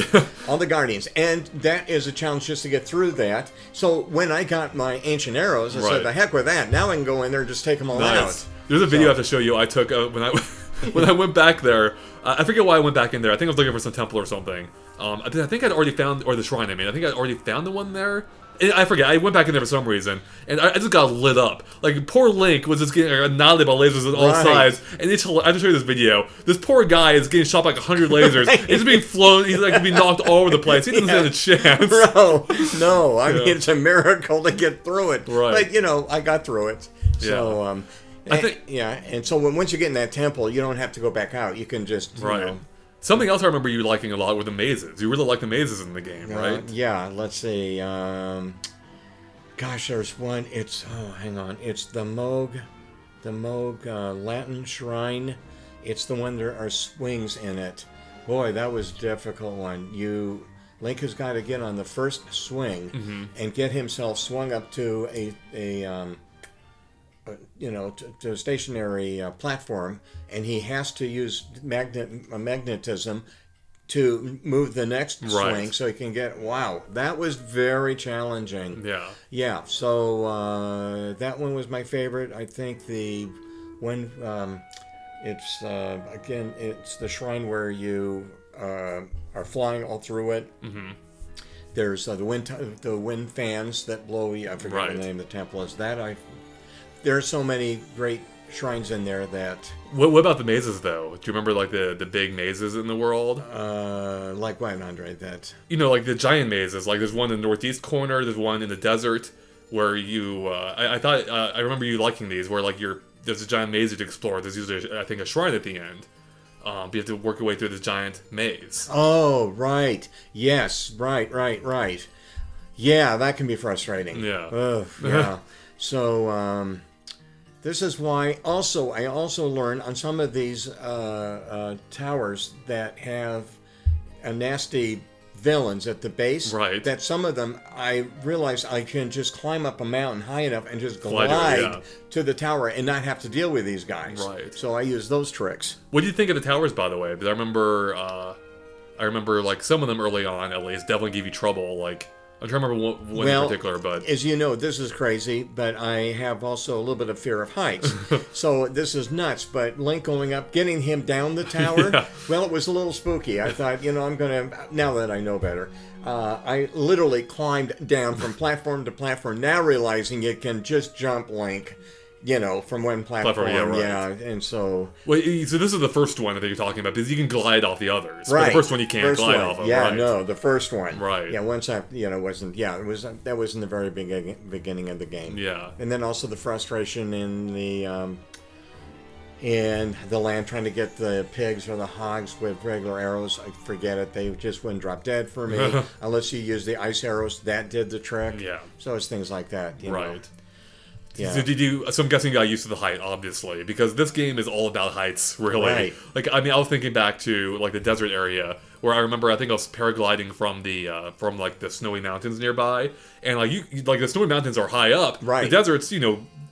all the guardians, and that is a challenge just to get through that. So when I got my ancient arrows, I said, "The heck with that! Now I can go in there and just take them all out." There's a video I have to show you. I took when I when I went back there. I forget why I went back in there. I think I was looking for some temple or something. I think I'd already found, or the shrine. I think I'd already found the one there. And I forget. I went back in there for some reason, and I just got lit up. Like poor Link was just getting annihilated by lasers on all sides. And I have to show you this video. This poor guy is getting shot by 100 lasers. He's being flown. He's like being knocked all over the place. He doesn't stand a chance. Bro, no. I mean, it's a miracle to get through it. Right. But I got through it. So I think and so once you get in that temple, you don't have to go back out. You can just you know. Something else I remember you liking a lot were the mazes. You really like the mazes in the game, right? Yeah, let's see. Gosh, there's one. It's, hang on. It's the Moog Latin Shrine. It's the one there are swings in it. Boy, that was a difficult one. Link has got to get on the first swing and get himself swung up to to a stationary platform, and he has to use magnetism to move the next swing so he can get. Wow, that was very challenging. Yeah. So that one was my favorite. I think it's again, it's the shrine where you are flying all through it. Mm-hmm. There's the wind fans that blow. I forget what the name of the temple is. There are so many great shrines in there that. What about the mazes though? Do you remember like the big mazes in the world? Like what, André? That like the giant mazes. Like there's one in the northeast corner. There's one in the desert where you. I thought I remember you liking these where like there's a giant maze to explore. There's usually I think a shrine at the end. But you have to work your way through this giant maze. Oh right, yes, right. Yeah, that can be frustrating. Yeah. Ugh, yeah. So. This is why I also learned on some of these towers that have a nasty villains at the base. Right. That some of them, I realized I can just climb up a mountain high enough and just glide to the tower and not have to deal with these guys. Right. So I use those tricks. What do you think of the towers, by the way? Because I remember like some of them early on, at least, definitely give you trouble. Like. I'm trying to remember one in particular, but... as you know, this is crazy, but I have also a little bit of fear of heights. So this is nuts, but Link going up, getting him down the tower, well, it was a little spooky. I thought, I'm going to... Now that I know better, I literally climbed down from platform to platform, now realizing you can just jump Link, from one platform. And so... Well, so this is the first one that you're talking about, because you can glide off the others. Right. But the first one you can't glide off of, no, the first one. Right. Yeah, once that was in the very beginning of the game. Yeah. And then also the frustration in the land trying to get the pigs or the hogs with regular arrows. I forget it. They just wouldn't drop dead for me. Unless you use the ice arrows. That did the trick. Yeah. So it's things like that, Right. Yeah. So I'm guessing you got used to the height, obviously, because this game is all about heights, really. Right. Like, I mean, I was thinking back to like the desert area where I remember I think I was paragliding from the snowy mountains nearby, and like the snowy mountains are high up. Right. The desert's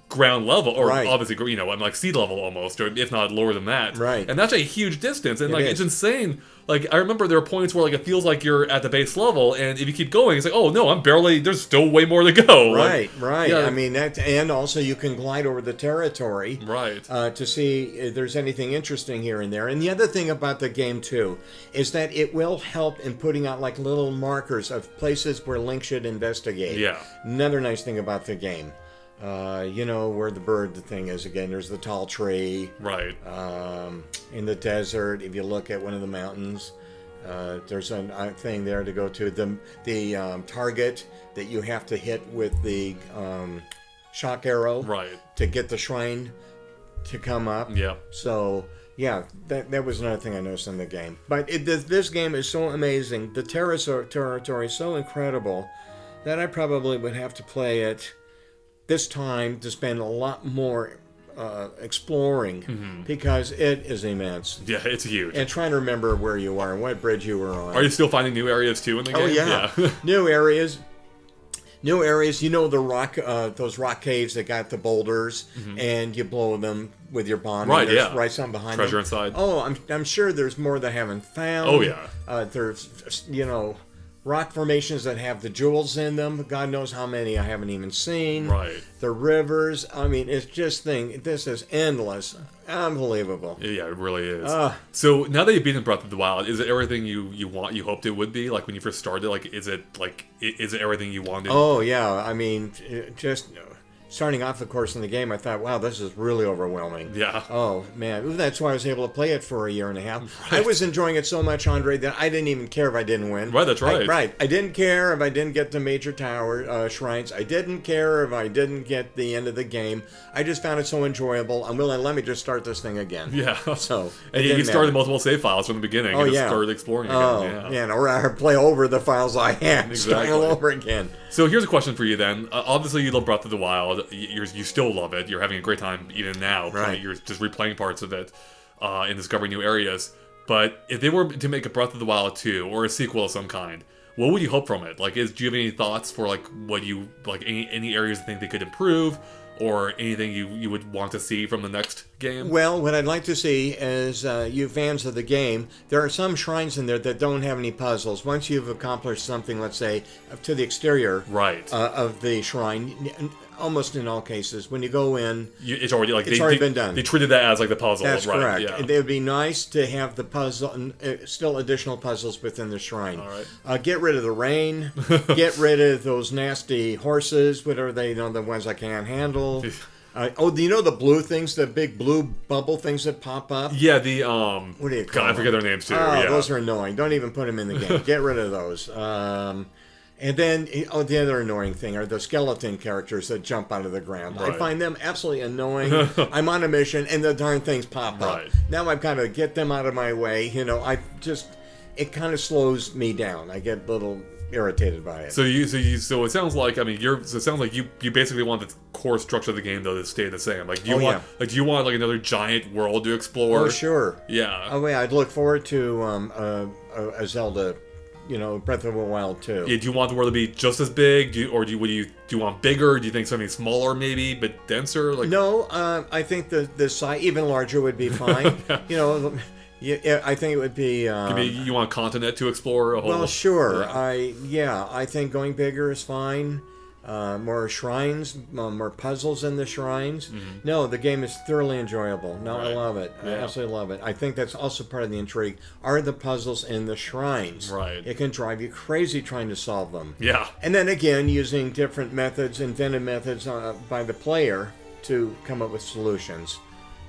ground level, or right. I'm like sea level almost, or if not lower than that. Right. And that's a huge distance, and it's insane. Like, I remember there are points where like it feels like you're at the base level, and if you keep going, it's like, oh no, there's still way more to go. Right. Yeah. I mean and also you can glide over the territory. Right. To see if there's anything interesting here and there. And the other thing about the game too is that it will help in putting out like little markers of places where Link should investigate. Yeah. Another nice thing about the game. Where the thing is again. There's the tall tree. Right. In the desert, if you look at one of the mountains, there's a thing there to go to. The target that you have to hit with the shock arrow. Right. To get the shrine to come up. Yeah. So yeah, that was another thing I noticed in the game. But this game is so amazing. The territory is so incredible that I probably would have to play it this time to spend a lot more exploring because it is immense. Yeah, it's huge. And trying to remember where you are and what bridge you were on. Are you still finding new areas too in the game? Oh yeah. New areas. The rock, those rock caves that got the boulders, and you blow them with your bomb. Right, and there's something behind treasure them. inside. Oh, I'm sure there's more that I haven't found. Oh yeah. There's rock formations that have the jewels in them. God knows how many I haven't even seen. Right. The rivers. I mean, it's just this is endless. Unbelievable. Yeah, it really is. So now that you've beaten Breath of the Wild, is it everything you hoped it would be? Like when you first started, is it everything you wanted? Oh yeah. I mean, just starting off, of course, in the game, I thought, wow, this is really overwhelming. Yeah. Oh, man. That's why I was able to play it for a year and a half. Right. I was enjoying it so much, André, that I didn't even care if I didn't win. Right, that's right. I didn't care if I didn't get the major tower shrines. I didn't care if I didn't get the end of the game. I just found it so enjoyable. I'm willing, let me just start this thing again. Yeah. So, and you started multiple save files from the beginning and just started exploring again. Oh, yeah. Or play over the files I had. Exactly. Start all over again. So here's a question for you then. Obviously, you love Breath of the Wild. You still love it. You're having a great time even now. Right. You're just replaying parts of it and discovering new areas. But if they were to make a Breath of the Wild 2 or a sequel of some kind, what would you hope from it? Do you have any thoughts for what you any areas you think they could improve, or anything you would want to see from the next game? Well, what I'd like to see is, you fans of the game, there are some shrines in there that don't have any puzzles. Once you've accomplished something, let's say, to the exterior of the shrine, almost in all cases, when you go in, it's already been done. They treated that as like the puzzle. That's right, correct. Yeah. It would be nice to have the puzzle, and still additional puzzles within the shrine. All right. Get rid of the rain. Get rid of those nasty horses. Whatever they the ones I can't handle. Do you know the blue things, the big blue bubble things that pop up? Yeah, the what do you call God, I forget their names too. Oh, those are annoying. Don't even put them in the game. Get rid of those. And then, the other annoying thing are the skeleton characters that jump out of the ground. Right. I find them absolutely annoying. I'm on a mission, and the darn things pop up. Now I've got to get them out of my way. It kind of slows me down. I get a little irritated by it. So it sounds like it sounds like you basically want the core structure of the game though to stay the same. Like do you want like another giant world to explore? Oh sure. Yeah. Oh yeah, I'd look forward to a Zelda. Breath of the Wild too. Yeah, do you want the world to be just as big? Do you want bigger? Do you think something smaller maybe, but denser? No, I think the size even larger would be fine. I think it would be. You want a continent to explore a whole. Well, sure. I think going bigger is fine. More shrines, more puzzles in the shrines. Mm-hmm. No, the game is thoroughly enjoyable. No, I love it. Yeah. I absolutely love it. I think that's also part of the intrigue. Are the puzzles in the shrines? Right. It can drive you crazy trying to solve them. Yeah. And then again, using different methods, invented methods by the player to come up with solutions.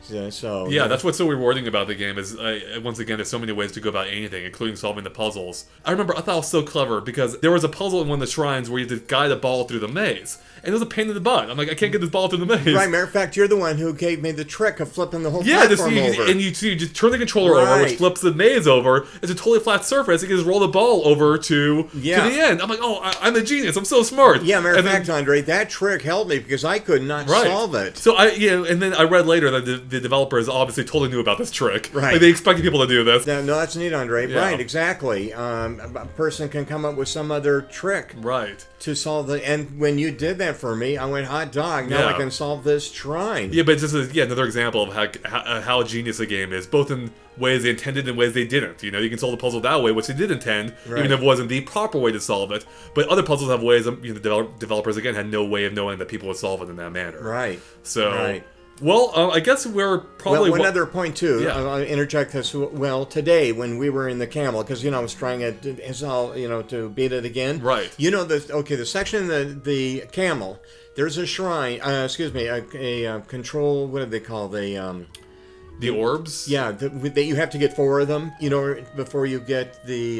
That's what's so rewarding about the game is, once again, there's so many ways to go about anything, including solving the puzzles. I thought it was so clever, because there was a puzzle in one of the shrines where you had to guide a ball through the maze. And it was a pain in the butt. I'm like, I can't get this ball through the maze. Right, matter of fact, you're the one who gave me the trick of flipping the whole platform over. And you just turn the controller over, which flips the maze over. It's a totally flat surface. You can just roll the ball over to the end. I'm like, I'm a genius. I'm so smart. Yeah, matter of fact, Andre, that trick helped me because I could not solve it. So and then I read later that the developers obviously totally knew about this trick. Right. Like, they expected people to do this. No, that's neat, Andre. Yeah. Right, exactly. A person can come up with some other trick. Right. To solve and when you did that for me, I went, hot dog, now I can solve this shrine. Yeah, but this is another example of how genius a game is, both in ways they intended and ways they didn't. You can solve the puzzle that way, which they did intend, even if it wasn't the proper way to solve it. But other puzzles have ways, developers, again, had no way of knowing that people would solve it in that manner. Right. So... Right. Well, I guess we're probably... Well, one other point, too. I'll interject this. Well, today, when we were in the camel, because, I was trying to beat it again. Right. The section in the camel, there's a shrine, a control, what do they call the orbs? Yeah, that you have to get 4 of them, before you get the...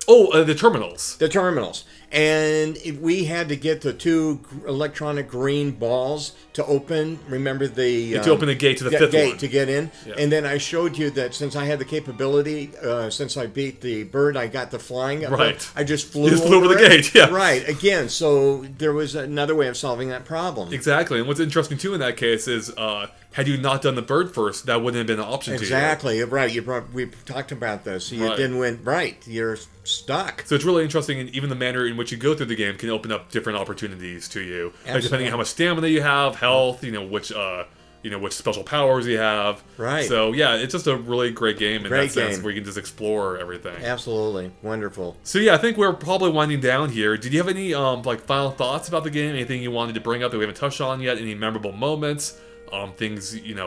the terminals. The terminals. And we had to get the 2 electronic green balls to open. Remember to open the gate to the 5th gate one. To get in. Yeah. And then I showed you that since I had the capability, since I beat the bird, I got the flying. Right. I just flew over the gate, yeah. Right. Again, so there was another way of solving that problem. Exactly. And what's interesting, too, in that case is... had you not done the bird first, that wouldn't have been an option to you. Exactly, right. We talked about this. You didn't win. Right, you're stuck. So it's really interesting, and even the manner in which you go through the game can open up different opportunities to you. Like depending on how much stamina you have, health, which special powers you have. Right. So yeah, it's just a really great game in that sense, where you can just explore everything. Absolutely, wonderful. So yeah, I think we're probably winding down here. Did you have any final thoughts about the game? Anything you wanted to bring up that we haven't touched on yet? Any memorable moments? Things you'd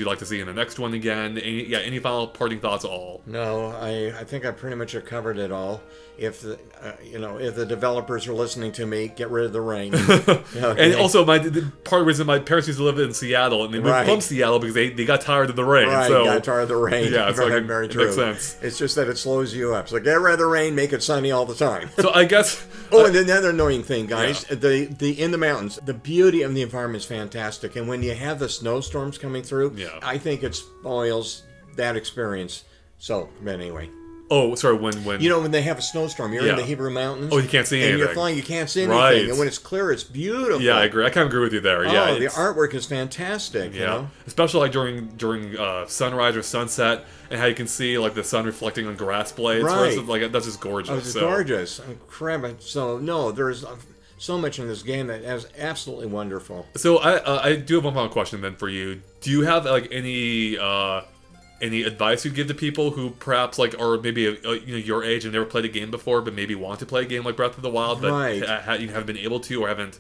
like to see in the next one again. Any final parting thoughts at all? No, I think I pretty much have covered it all. If the developers are listening to me, get rid of the rain. And also, part of the reason my parents used to live in Seattle, and they moved from Seattle because they got tired of the rain. Right, so, got tired of the rain. Yeah, it's very true. It makes sense. It's just that it slows you up. So get rid of the rain, make it sunny all the time. So I guess... and another annoying thing, guys, the in the mountains, the beauty of the environment is fantastic, and when you have the snowstorms coming through, I think it spoils that experience. So, but anyway. Oh, sorry, when... when they have a snowstorm, you're in the Hebrew Mountains. Oh, you can't see anything. And you're flying, you can't see anything. Right. And when it's clear, it's beautiful. Yeah, I agree. I kind of agree with you there. The artwork is fantastic. Yeah. Especially during sunrise or sunset, and how you can see the sun reflecting on grass blades. Right. That's just gorgeous. It's gorgeous. Crap. So, no, there's... so much in this game that is absolutely wonderful. So I do have one final question then for you. Do you have like any advice you'd give to people who perhaps like are maybe your age and never played a game before, but maybe want to play a game like Breath of the Wild, but haven't been able to or haven't?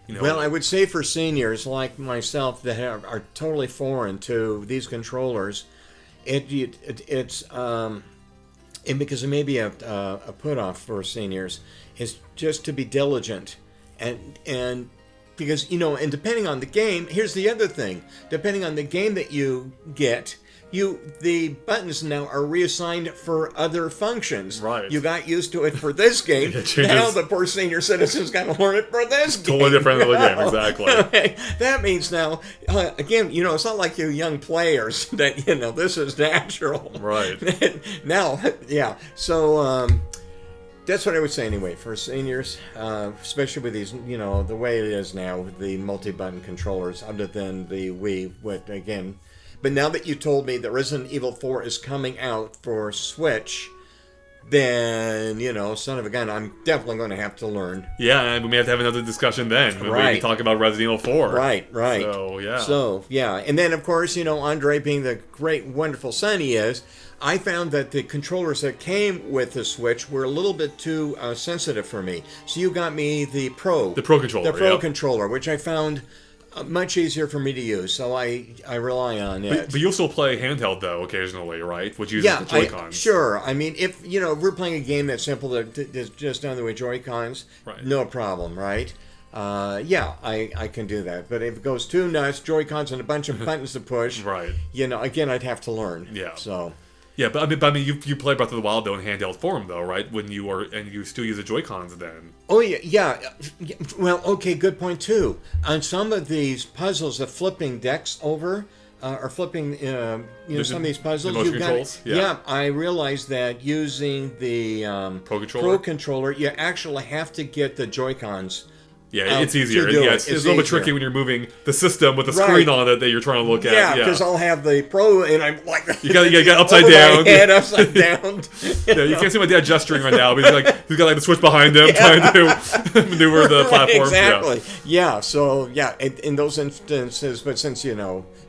Well, I would say for seniors like myself that are totally foreign to these controllers, it's and because it may be a put-off for seniors, is just to be diligent. And because, and depending on the game, here's the other thing. Depending on the game that you get, the buttons now are reassigned for other functions. Right. You got used to it for this game. Now the poor senior citizen's got to learn it for this game. Totally different than the game, exactly. Okay. That means now, again, it's not like you young players that, this is natural. Right. Now, yeah. So, that's what I would say anyway for seniors, especially with these, the way it is now with the multi-button controllers, other than the Wii, But now that you told me that Resident Evil 4 is coming out for Switch, then, son of a gun, I'm definitely going to have to learn. Yeah, and we may have to have another discussion then. When we talk about Resident Evil 4. Right. So, yeah. And then, of course, André being the great, wonderful son he is, I found that the controllers that came with the Switch were a little bit too sensitive for me. So you got me the Pro. The Pro controller. The Pro controller, which I found much easier for me to use, so I rely on it. But you'll still play handheld, though, occasionally, right? Which uses the Joy-Cons. Sure. I mean, if we're playing a game that's simple, that's just done the way Joy-Cons, no problem, right? I can do that. But if it goes too nuts, Joy-Cons and a bunch of buttons to push, right? Again, I'd have to learn. Yeah. So. Yeah, but I mean, you play Breath of the Wild though in handheld form though, right? And you still use the Joy-Cons then. Oh yeah. Well, okay, good point too. On some of these puzzles, the flipping decks over or flipping, some of these puzzles, the motion controls. I realized that using the Pro controller, you actually have to get the Joy-Cons. Yeah, it's easier. It's a little bit tricky when you're moving the system with the screen on it that you're trying to look at. Yeah, because I'll have the Pro and I'm like... You got upside down. My head upside down. Yeah, you can't see my dad gesturing right now, but he's got the switch behind him trying to maneuver the platform. Exactly. Yeah, so, in those instances, but since,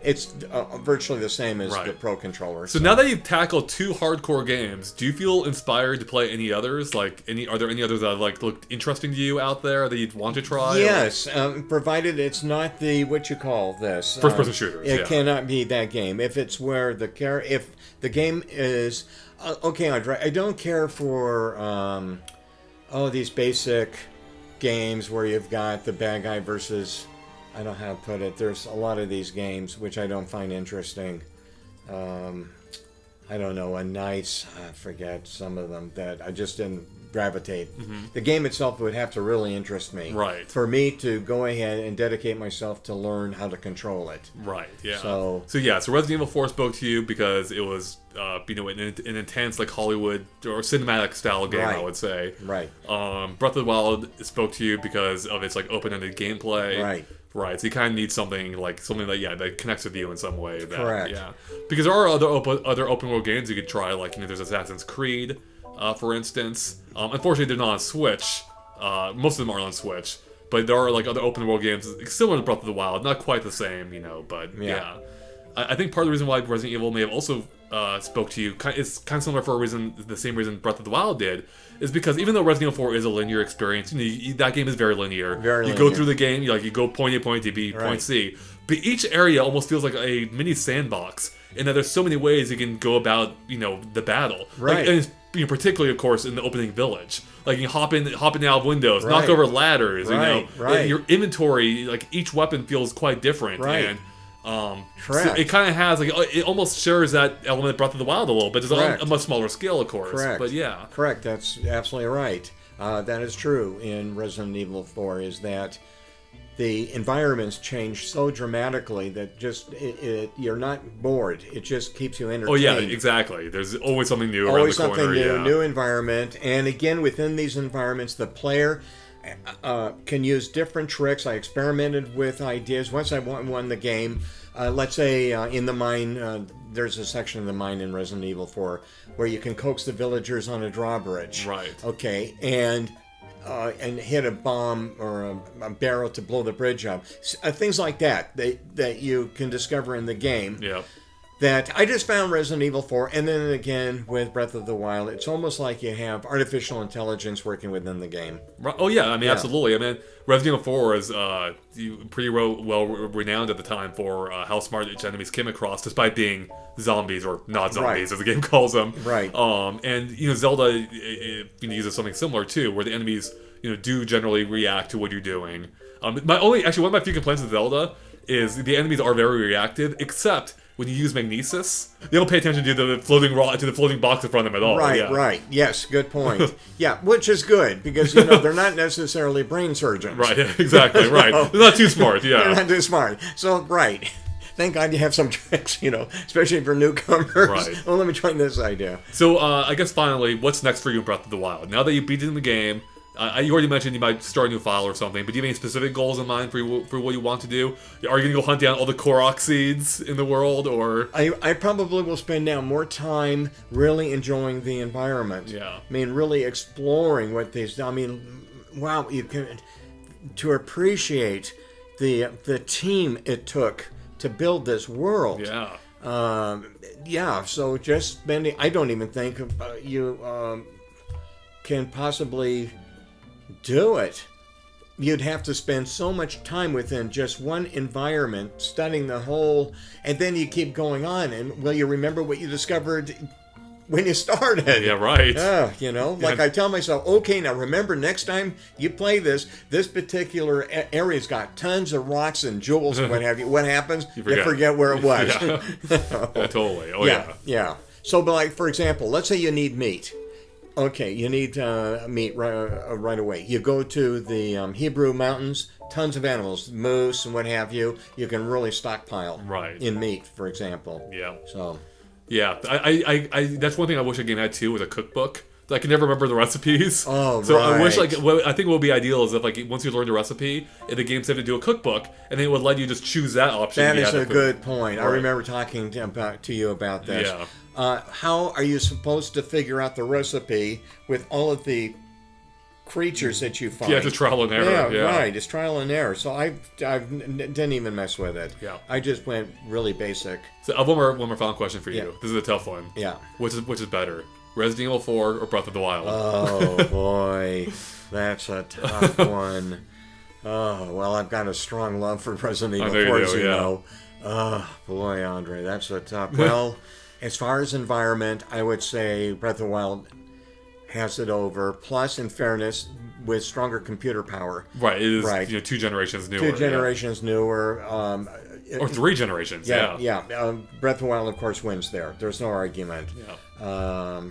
it's virtually the same as the Pro controller. So now that you've tackled 2 hardcore games, do you feel inspired to play any others? Are there any others that looked interesting to you out there that you'd want to try? Yes, provided it's not the what you call this first-person shooters. It cannot be that game. If it's where if the game is okay, André, I don't care for these basic games where you've got the bad guy versus. I don't know how to put it. There's a lot of these games which I don't find interesting. I don't know, I forget some of them that I just didn't gravitate. Mm-hmm. The game itself would have to really interest me. Right. For me to go ahead and dedicate myself to learn how to control it. Right, yeah. So Resident Evil 4 spoke to you because it was, an intense, Hollywood or cinematic style game, I would say. Right. Breath of the Wild spoke to you because of its, open-ended gameplay. Right. Right, so you kind of need something that connects with you in some way. Correct. Yeah, because there are other open world games you could try, there's Assassin's Creed, for instance. Unfortunately, they're not on Switch. Most of them are on Switch, but there are other open world games similar to Breath of the Wild, not quite the same, But yeah. I think part of the reason why Resident Evil may have also spoke to you is kind of similar for the same reason Breath of the Wild did, is because even though Resident Evil 4 is a linear experience, that game is very linear. You go through the game, you go point A, point B, point C, but each area almost feels like a mini sandbox, in that there's so many ways you can go about, the battle. Right. And particularly, of course, in the opening village. You can hop in and out of windows, knock over ladders, Right. Your inventory, each weapon feels quite different. Right. And Correct. So it kind of has it almost shares that element of Breath of the Wild a little bit. It's on a much smaller scale, of course. Correct. But yeah. Correct. That's absolutely right. That is true in Resident Evil 4. Is that the environments change so dramatically that just you're not bored. It just keeps you entertained. Oh yeah, exactly. There's always something new around the corner. Always something new, new environment, and again within these environments, the player can use different tricks. I experimented with ideas once I won the game. Let's say in the mine, there's a section of the mine in Resident Evil 4 where you can coax the villagers on a drawbridge. Right. Okay, and and hit a bomb or a barrel to blow the bridge up. Things like that you can discover in the game. Yeah. That I just found Resident Evil 4, and then again with Breath of the Wild, it's almost like you have artificial intelligence working within the game. Oh yeah, I mean absolutely. I mean Resident Evil 4 is pretty well renowned at the time for how smart its enemies came across, despite being zombies or not zombies as the game calls them. Right. And Zelda uses something similar too, where the enemies do generally react to what you're doing. One of my few complaints with Zelda is the enemies are very reactive, except when you use magnesis, they don't pay attention to the floating box in front of them at all. Right. Yes, good point. Yeah, which is good because they're not necessarily brain surgeons. Right. Exactly. Right. They're not too smart. Yeah. They're not too smart. So right. Thank God you have some tricks, especially for newcomers. Right. Well, let me try this idea. So I guess finally, what's next for you in Breath of the Wild? Now that you've beaten the game. You already mentioned you might start a new file or something, but do you have any specific goals in mind for what you want to do? Are you going to go hunt down all the Korok seeds in the world, or...? I probably will spend now more time really enjoying the environment. Yeah. I mean, really exploring what these... I mean, wow, you can... To appreciate the team it took to build this world. Yeah. So just spending... I don't even think you can possibly... do it. You'd have to spend so much time within just one environment, studying the whole, and then you keep going on. And will you remember what you discovered when you started? Yeah, right. Like I tell myself, okay, now remember next time you play this particular area's got tons of rocks and jewels and what have you. What happens? You forget where it was. Yeah, totally. Oh yeah. So, but like for example, let's say you need meat. Okay, you need meat right away. You go to the Hebrew Mountains, tons of animals, moose and what have you. You can really stockpile in meat, for example. Yeah. So. Yeah, I that's one thing I wish a game had too, was a cookbook. I can never remember the recipes. Oh, so right. I wish, I think what would be ideal is if, once you learn the recipe, if the game said to do a cookbook, and then it would let you just choose that option. That is a good point. Right. I remember talking to you about this. Yeah. How are you supposed to figure out the recipe with all of the creatures that you find? Yeah, it's a trial and error. Yeah, right. It's trial and error. So I didn't even mess with it. Yeah. I just went really basic. So I have one more final question for you. Yeah. This is a tough one. Yeah. Which is better, Resident Evil 4 or Breath of the Wild? Oh boy, that's a tough one. Oh well, I've got a strong love for Resident Evil 4, as you know. Oh boy, Andre, that's a tough. Well. As far as environment, I would say Breath of the Wild has it over. Plus, in fairness, with stronger computer power. Right, it is 2 generations newer. 2 generations newer. Or 3 generations, yeah. Breath of the Wild, of course, wins there. There's no argument. Yeah.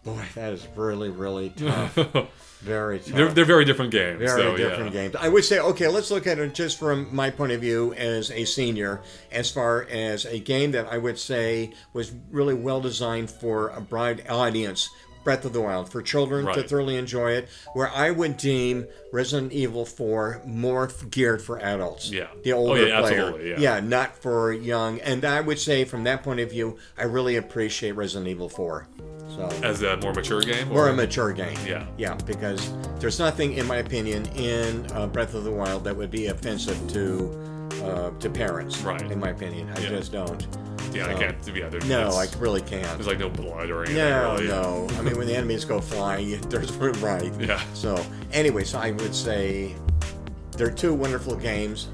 Boy, that is really, really tough. Very tough. They're very different games. Very different games. I would say, okay, let's look at it just from my point of view as a senior, as far as a game that I would say was really well designed for a broad audience. Breath of the Wild, for children to thoroughly enjoy it, where I would deem Resident Evil 4 more geared for adults. Yeah. The older player. Absolutely, yeah, not for young. And I would say from that point of view, I really appreciate Resident Evil 4. So, as a more mature game? More a mature game. Yeah. Yeah, because there's nothing, in my opinion, in Breath of the Wild that would be offensive to parents. Right. In my opinion. I just don't. Yeah, I can't. Yeah, I really can't. There's no blood or anything. No. I mean, when the enemies go flying, there's right. Yeah. So, anyway, I would say they're 2 wonderful games,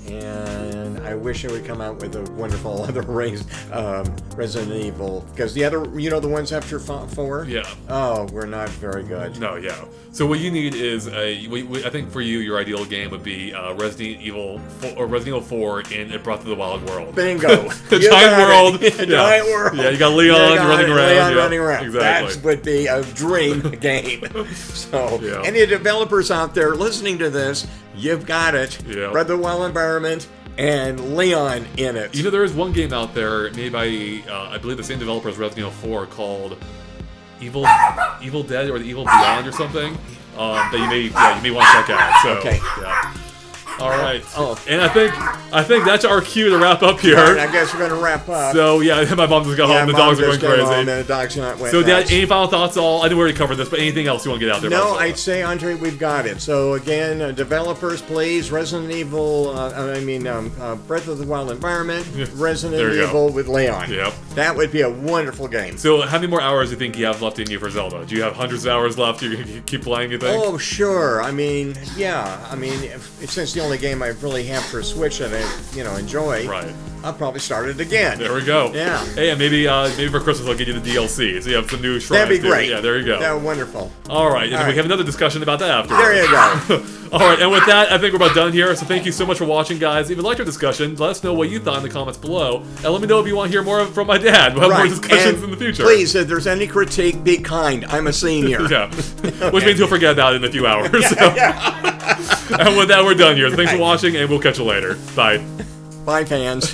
and I wish it would come out with a wonderful other Resident Evil, because the other, the ones after 4. Yeah. Oh, were not very good. No, yeah. So what you need is I think for you, your ideal game would be Resident Evil 4 in a Breath of the Wild world. Bingo. The giant world. Giant world. Yeah, you got Leon running around. Running around. Exactly. That would be a dream game. So, any developers out there listening to this, you've got it. Yeah. Breath of the Wild environment and Leon in it. There is one game out there made by I believe the same developer as Resident Evil 4 called Evil Dead or the Evil Beyond or something that you may want to check out. So, okay. Yeah. All right. Oh, and I think that's our cue to wrap up here. Right, I guess we're gonna wrap up. So yeah, my mom just got home. The dogs are going crazy. Home and the dogs are not wet. So, Dad, any final thoughts? I think we already covered this, but anything else you want to get out there? No, I'd say, Andre, we've got it. So again, developers, please, Resident Evil. Breath of the Wild environment. Resident Evil with Leon. Yep. That would be a wonderful game. So, how many more hours do you think you have left in you for Zelda? Do you have hundreds of hours left? You're gonna keep playing, you think? Oh, sure. I mean, yeah. I mean, since it's the only game I really have for a Switch that I, enjoy. Right. I'll probably start it again. There we go. Yeah. Hey, and maybe for Christmas I'll get you the DLC, so you have some new shrines. That'd be great. Yeah, there you go. That would be wonderful. All right, and we have another discussion about that after. There you go. All right, and with that, I think we're about done here. So thank you so much for watching, guys. If you liked our discussion, let us know what you thought in the comments below, and let me know if you want to hear more from my dad. We'll have more discussions in the future. Please, if there's any critique, be kind. I'm a senior. Yeah, which means he'll forget about it in a few hours. And with that, we're done here. Thanks for watching, and we'll catch you later. Bye. Bye, fans.